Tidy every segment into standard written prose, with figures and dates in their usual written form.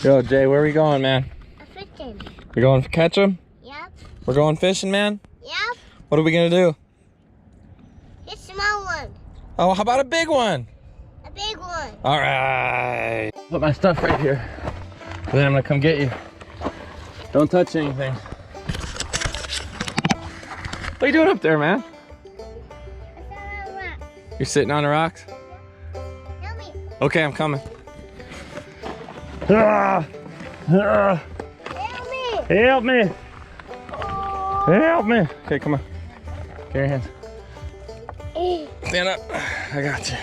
Yo, Jay, where are we going, man? Fishing. We're going to catch them? Yep. We're going fishing, man? Yep. What are we gonna do? A small one. Oh, how about a big one? A big one. All right. Put my stuff right here. And then I'm gonna come get you. Don't touch anything. What are you doing up there, man? You're sitting on the rocks? Help me. Okay, I'm coming. Ah! Ah! Help me. Help me! Oh. Help me! Okay, come on. Get your hands. Stand up. I got you.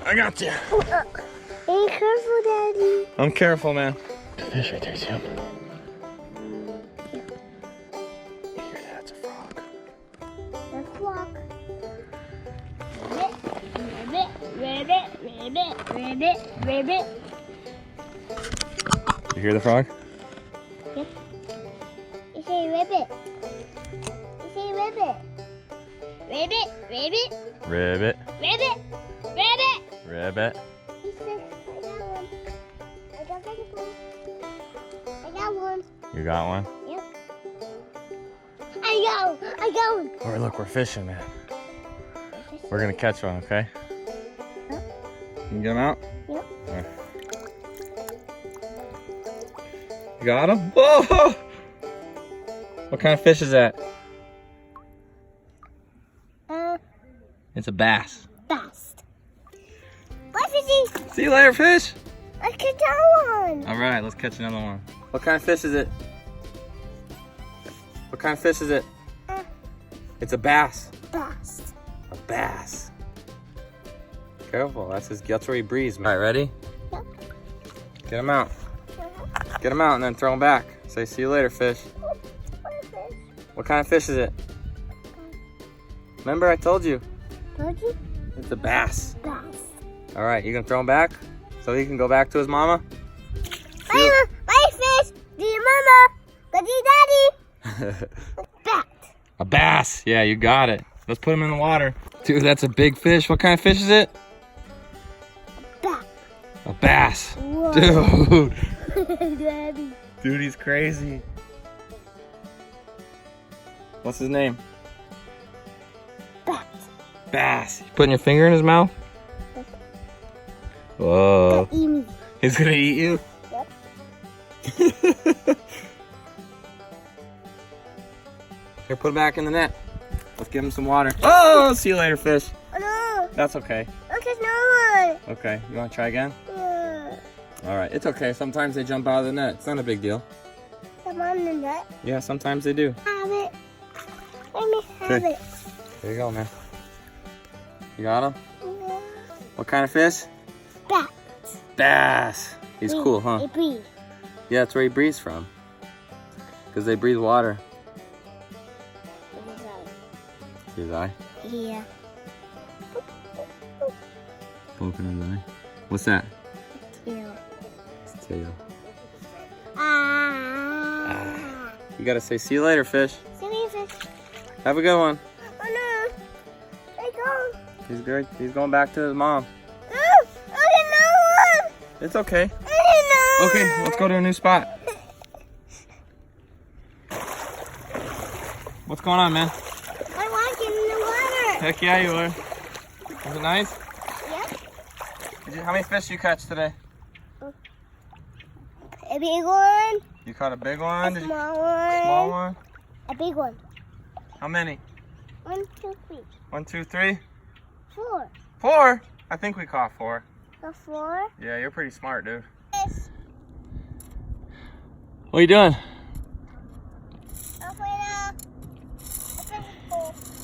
I got you. Be careful, Daddy. I'm careful, man. Fish right there, see him? You hear that? It's a frog. The frog. Ribbit, ribbit, ribbit, ribbit, ribbit. You hear the frog? Yep. You say ribbit. You say ribbit. Ribbit, ribbit, Ribbit. ribbit, ribbit. Ribbit. He said, I got one. I got one. You got one? Yep. I got one. Oh, look, we're fishing, man. We're gonna catch one, okay? Yep. You can get him out? Yep. Right. You got him? Whoa! What kind of fish is that? It's a bass. Bass. Bye, fishy. See you later, fish. Let's catch that one. All right, let's catch another one. What kind of fish is it? What kind of fish is it? It's a bass. Bass. A bass. Careful, that's where he breathes. All right, ready? Yep. Get him out. Get him out and then throw him back. Say, see you later, fish. What kind of fish is it? Remember I told you? Told you? It's a bass. Bass. All right, you gonna throw him back so he can go back to his mama? Bye, fish. See mama. Daddy, daddy. Bat. A bass. Yeah, you got it. Let's put him in the water. Dude, that's a big fish. What kind of fish is it? Bat. A bass. Whoa. Dude. Daddy. Dude, he's crazy. What's his name? Bat. Bass. You putting your finger in his mouth? Whoa. Eat me. He's gonna eat you? Yep. Here, put him back in the net. Let's give him some water. Oh, see you later, fish. Oh no. That's okay. Look, there's no one. Okay, you wanna try again? Yeah. All right, it's okay. Sometimes they jump out of the net. It's not a big deal. Come on the net. Yeah, sometimes they do. Have it. Let me have Okay. it. There you go, man. You got him? Yeah. What kind of fish? Bat. Bass. He's cool, huh? They breathe. Yeah, that's where he breathes from. Because they breathe water. See his eye? Yeah. Open his eye. What's that? Tail. It's tail. Ah. You gotta say, see you later, fish. See you, fish. Have a good one. Oh no. They go. He's good. He's going back to his mom. Oh, there's no one. It's okay. There's no Okay, one. let's go to a new spot. What's going on, man? I want to get in the water. Heck yeah, you are. Was it nice? Yep. How many fish did you catch today? A big one. You caught a big one? A small one. Small one? A big one. How many? 1, 2, 3. 1, 2, 3? 4. 4? I think we caught 4. The 4. Yeah, you're pretty smart, dude. Yes. What are you doing?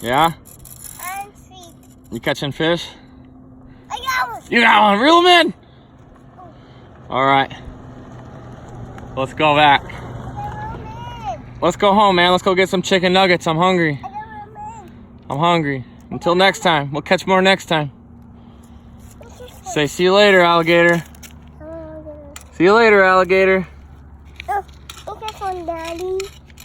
Yeah? And feet. You catching fish? I got one. You got one. Reel him in. All right. Let's go back. Let's go home, man. Let's go get some chicken nuggets. I'm hungry. I'm hungry. Until next time. We'll catch more next time. Say, see you later, alligator. See you later, alligator.